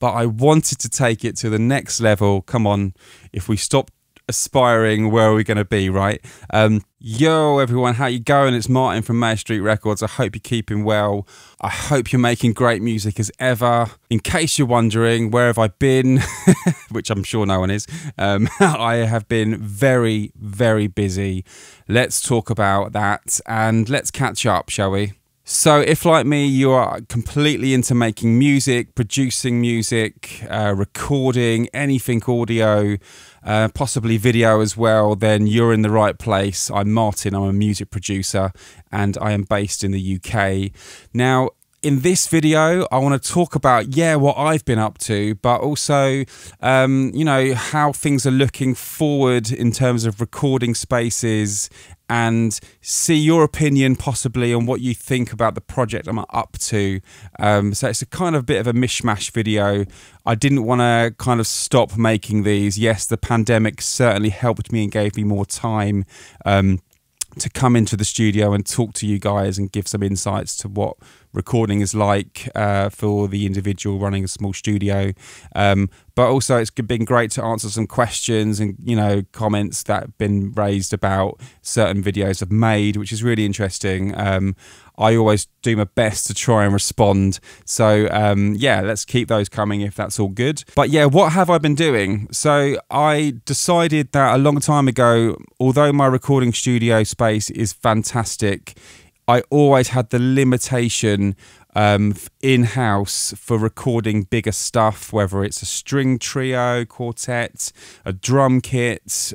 but I wanted to take it to the next level. Come on, if we stop aspiring, where are we going to be, right? Yo everyone, how you going? It's Martin from Meyer Street Records. I hope you're keeping well. I hope you're making great music as ever. In case you're wondering, where have I been? Which I'm sure no one is. I have been very, very busy. Let's talk about that and let's catch up, shall we? So if, like me, you are completely into making music, producing music, recording, anything audio, possibly video as well, then you're in the right place. I'm Martin, I'm a music producer, and I am based in the UK. Now, in this video, I want to talk about, what I've been up to, but also, you know, how things are looking forward in terms of recording spaces, and see your opinion possibly on what you think about the project I'm up to. So it's a kind of bit of a mishmash video. I didn't want to kind of stop making these. Yes, the pandemic certainly helped me and gave me more time to come into the studio and talk to you guys and give some insights to what recording is like for the individual running a small studio. But also it's been great to answer some questions and, you know, comments that have been raised about certain videos I've made, which is really interesting. I always do my best to try and respond. So let's keep those coming if that's all good. But yeah, what have I been doing? So I decided that a long time ago, although my recording studio space is fantastic, I always had the limitation in-house for recording bigger stuff, whether it's a string trio, quartet, a drum kit,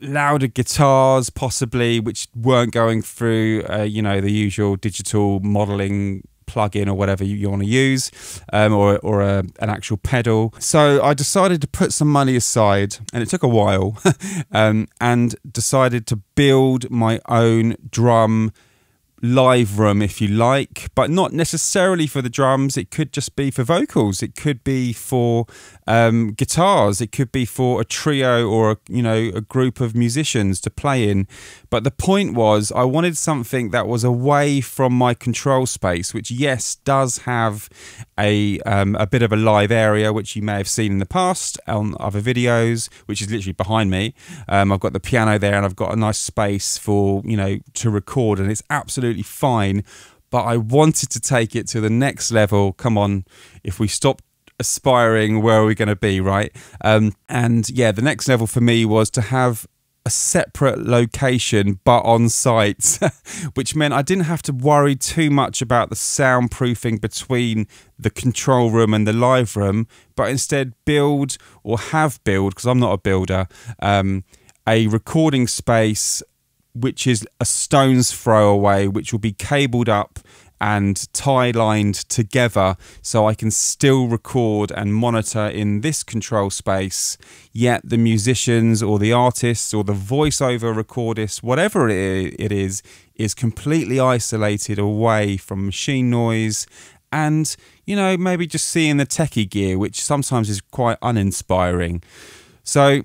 louder guitars possibly, which weren't going through you know, the usual digital modeling plugin or whatever you want to use, or an actual pedal. So I decided to put some money aside, and it took a while, and decided to build my own drum live room, if you like, but not necessarily for the drums. It could just be for vocals, it could be for guitars, it could be for a trio or a group of musicians to play in. But the point was, I wanted something that was away from my control space, which yes does have a bit of a live area, which you may have seen in the past on other videos, which is literally behind me. I've got the piano there and I've got a nice space for, you know, to record, and it's absolutely fine. But I wanted to take it to the next level. Come on, if we stop aspiring, where are we going to be, right? And yeah, the next level for me was to have a separate location but on site, which meant I didn't have to worry too much about the soundproofing between the control room and the live room, but instead build, or have built, because I'm not a builder, a recording space which is a stone's throw away, which will be cabled up and tie-lined together, so I can still record and monitor in this control space, yet the musicians or the artists or the voiceover recordists, whatever it is completely isolated away from machine noise and, you know, maybe just seeing the techie gear, which sometimes is quite uninspiring. So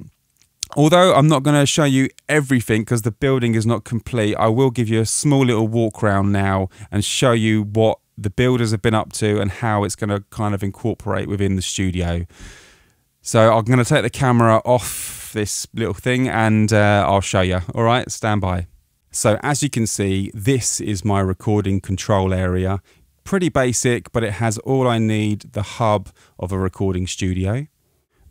although I'm not going to show you everything because the building is not complete, I will give you a small little walk around now and show you what the builders have been up to and how it's going to kind of incorporate within the studio. So I'm going to take the camera off this little thing and I'll show you. All right, stand by. So as you can see, this is my recording control area. Pretty basic, but it has all I need, the hub of a recording studio.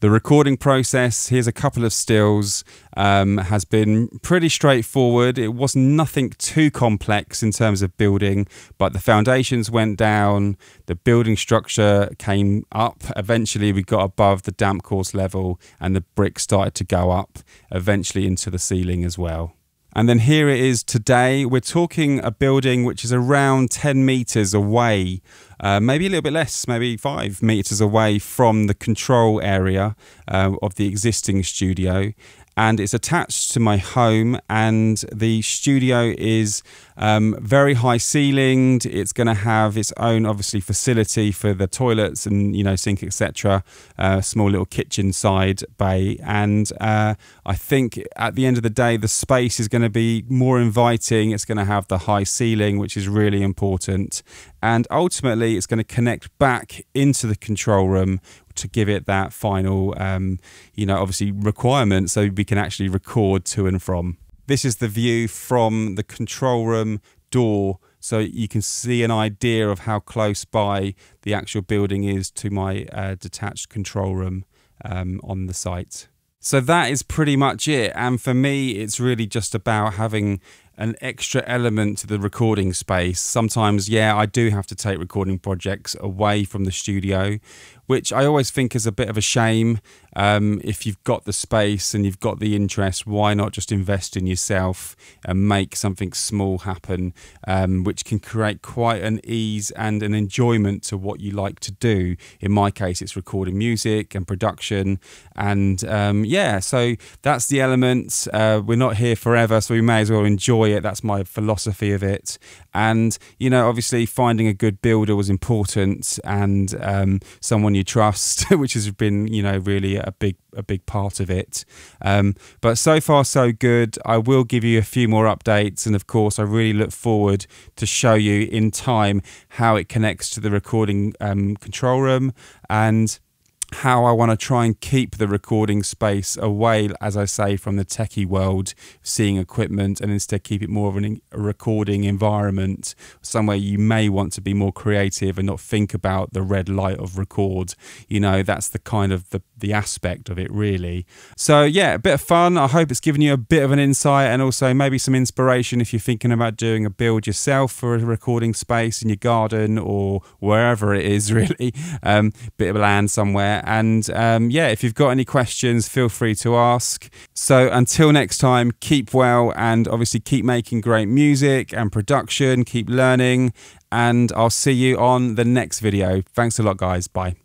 The recording process, here's a couple of stills, has been pretty straightforward. It was nothing too complex in terms of building, but the foundations went down, the building structure came up. Eventually we got above the damp course level and the bricks started to go up, eventually into the ceiling as well. And then here it is today. We're talking a building which is around 10 meters away, maybe a little bit less, maybe 5 meters away from the control area of the existing studio. and it's attached to my home, and the studio is very high ceilinged. It's going to have its own obviously facility for the toilets and, you know, sink, etc. Small little kitchen side bay, and I think at the end of the day the space is going to be more inviting. It's going to have the high ceiling, which is really important, and ultimately it's going to connect back into the control room to give it that final you know, obviously requirement, so we can actually record to and from. This is the view from the control room door, so you can see an idea of how close by the actual building is to my detached control room on the site. So that is pretty much it, and for me it's really just about having an extra element to the recording space. Sometimes, yeah, I do have to take recording projects away from the studio, which I always think is a bit of a shame. If you've got the space and you've got the interest, why not just invest in yourself and make something small happen, which can create quite an ease and an enjoyment to what you like to do. In my case, it's recording music and production, and yeah, so that's the element. We're not here forever, so we may as well enjoy it. That's my philosophy of it. And, you know, obviously finding a good builder was important, and someone you trust, which has been, you know, really a big part of it. But so far so good. I will give you a few more updates, and of course I really look forward to show you in time how it connects to the recording control room, and how I want to try and keep the recording space away, as I say, from the techie world, seeing equipment, and instead keep it more of a recording environment, somewhere you may want to be more creative and not think about the red light of record. You know, that's the kind of the aspect of it, really. So yeah, a bit of fun. I hope it's given you a bit of an insight, and also maybe some inspiration if you're thinking about doing a build yourself for a recording space in your garden or wherever it is, really. Bit of land somewhere. And yeah, if you've got any questions, feel free to ask. So until next time, keep well, and obviously keep making great music and production, keep learning, and I'll see you on the next video. Thanks a lot, guys. Bye.